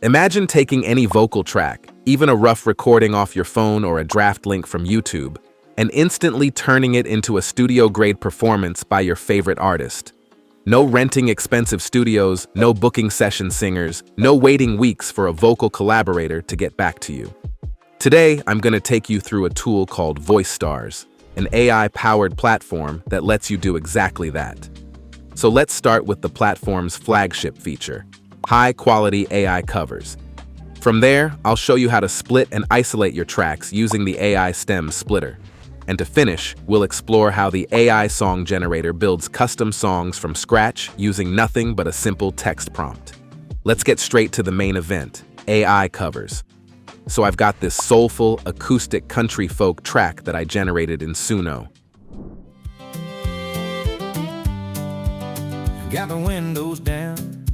Imagine taking any vocal track, even a rough recording off your phone or a draft link from YouTube, and instantly turning it into a studio-grade performance by your favorite artist. No renting expensive studios, no booking session singers, no waiting weeks for a vocal collaborator to get back to you. Today, I'm going to take you through a tool called Voicestars, an AI-powered platform that lets you do exactly that. So let's start with the platform's flagship feature, high-quality AI covers. From there, I'll show you how to split and isolate your tracks using the AI stem splitter. And to finish, we'll explore how the AI song generator builds custom songs from scratch using nothing but a simple text prompt. Let's get straight to the main event, AI covers. So I've got this soulful, acoustic country folk track that I generated in Suno. Got the windows down,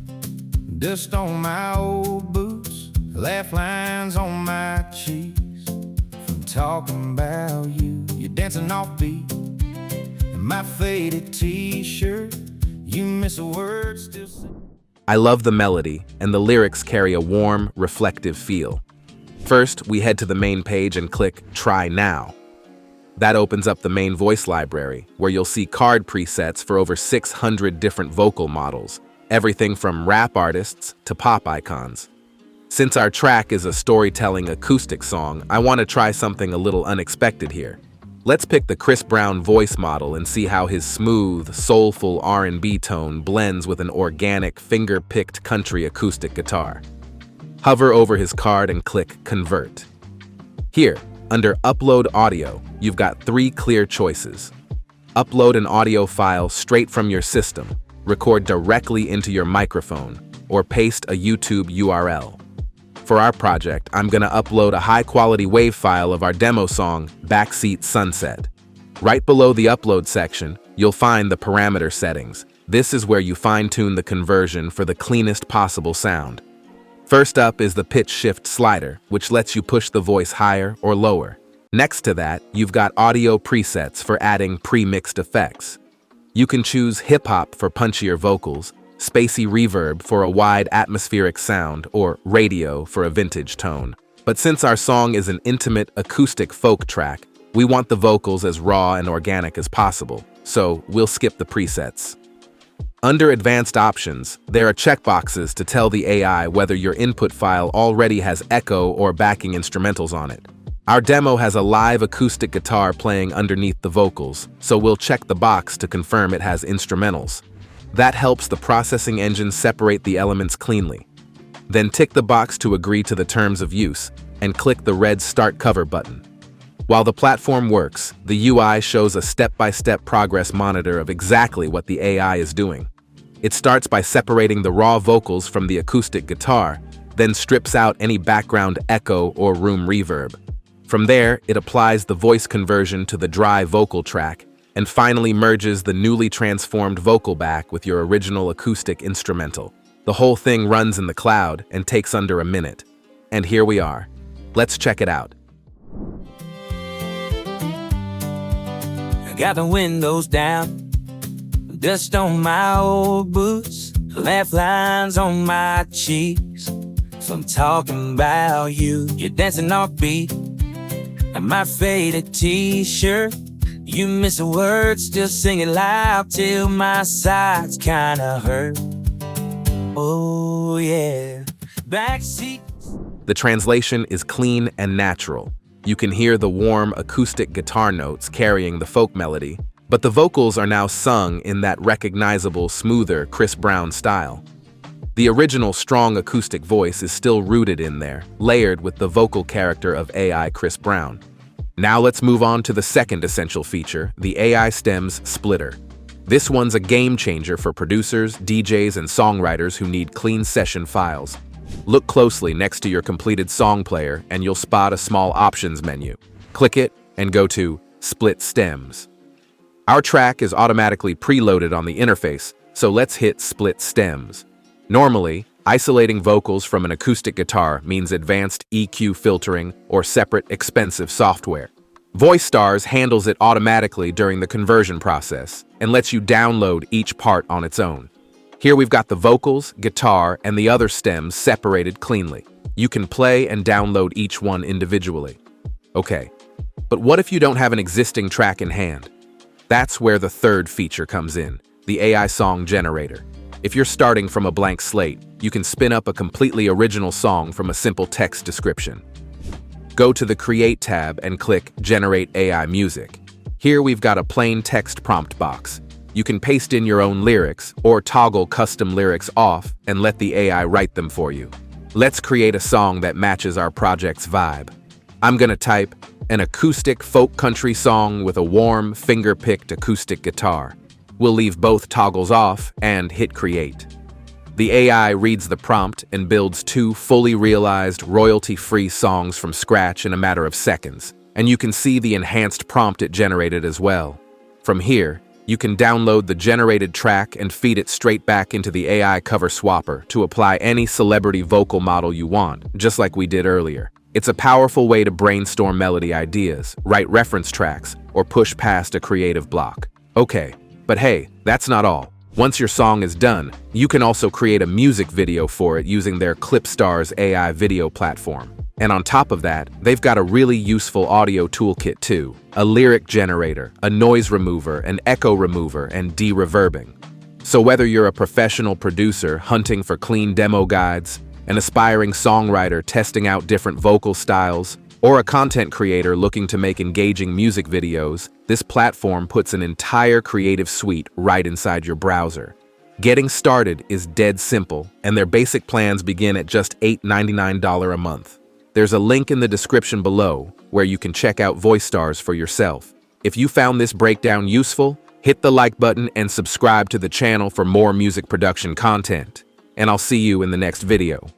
dust on my old boots, laugh lines on my cheeks from talking about you. You're dancing off beat in my faded t-shirt. You miss a word, still sing. I love the melody, and the lyrics carry a warm, reflective feel. First, we head to the main page and click Try Now. That opens up the main voice library, where you'll see card presets for over 600 different vocal models, everything from rap artists to pop icons. Since our track is a storytelling acoustic song, I want to try something a little unexpected here. Let's pick the Chris Brown voice model and see how his smooth, soulful R&B tone blends with an organic, finger-picked country acoustic guitar. Hover over his card and click Convert. Here, under Upload Audio, you've got 3 clear choices. Upload an audio file straight from your system, record directly into your microphone, or paste a YouTube URL. For our project, I'm going to upload a high-quality WAV file of our demo song, Backseat Sunset. Right below the upload section, you'll find the parameter settings. This is where you fine-tune the conversion for the cleanest possible sound. First up is the pitch shift slider, which lets you push the voice higher or lower. Next to that, you've got audio presets for adding pre-mixed effects. You can choose hip-hop for punchier vocals, spacey reverb for a wide atmospheric sound, or radio for a vintage tone. But since our song is an intimate acoustic folk track, we want the vocals as raw and organic as possible, so we'll skip the presets. Under Advanced Options, there are checkboxes to tell the AI whether your input file already has echo or backing instrumentals on it. Our demo has a live acoustic guitar playing underneath the vocals, so we'll check the box to confirm it has instrumentals. That helps the processing engine separate the elements cleanly. Then tick the box to agree to the terms of use, and click the red Start Cover button. While the platform works, the UI shows a step-by-step progress monitor of exactly what the AI is doing. It starts by separating the raw vocals from the acoustic guitar, then strips out any background echo or room reverb. From there, it applies the voice conversion to the dry vocal track, and finally merges the newly transformed vocal back with your original acoustic instrumental. The whole thing runs in the cloud and takes under a minute. And here we are. Let's check it out. I got the windows down, dust on my old boots, laugh lines on my cheeks from talking about you. You're dancing off beat in my faded t-shirt. You miss a word, still sing it loud till my sides kinda hurt. Oh yeah, backseat. The translation is clean and natural. You can hear the warm acoustic guitar notes carrying the folk melody, but the vocals are now sung in that recognizable, smoother Chris Brown style. The original strong acoustic voice is still rooted in there, layered with the vocal character of AI Chris Brown. Now let's move on to the second essential feature, the AI Stems Splitter. This one's a game changer for producers, DJs, and songwriters who need clean session files. Look closely next to your completed song player and you'll spot a small options menu. Click it and go to Split Stems. Our track is automatically preloaded on the interface, so let's hit Split Stems. Normally, isolating vocals from an acoustic guitar means advanced EQ filtering or separate, expensive software. Voicestars handles it automatically during the conversion process and lets you download each part on its own. Here we've got the vocals, guitar, and the other stems separated cleanly. You can play and download each one individually. Okay, but what if you don't have an existing track in hand? That's where the third feature comes in, the AI song generator. If you're starting from a blank slate, you can spin up a completely original song from a simple text description. Go to the Create tab and click Generate AI Music. Here we've got a plain text prompt box. You can paste in your own lyrics or toggle custom lyrics off and let the AI write them for you. Let's create a song that matches our project's vibe. I'm gonna type an acoustic folk country song with a warm, finger-picked acoustic guitar. We'll leave both toggles off and hit Create. The AI reads the prompt and builds 2 fully realized, royalty-free songs from scratch in a matter of seconds, and you can see the enhanced prompt it generated as well. From here, you can download the generated track and feed it straight back into the AI cover swapper to apply any celebrity vocal model you want, just like we did earlier. It's a powerful way to brainstorm melody ideas, write reference tracks, or push past a creative block. Okay, but hey, that's not all. Once your song is done, you can also create a music video for it using their Voicestars AI video platform. And on top of that, they've got a really useful audio toolkit too. A lyric generator, a noise remover, an echo remover, and de-reverbing. So whether you're a professional producer hunting for clean demo guides, an aspiring songwriter testing out different vocal styles, or a content creator looking to make engaging music videos, this platform puts an entire creative suite right inside your browser. Getting started is dead simple, and their basic plans begin at just $8.99 a month. There's a link in the description below where you can check out Voicestars for yourself. If you found this breakdown useful, hit the like button and subscribe to the channel for more music production content. And I'll see you in the next video.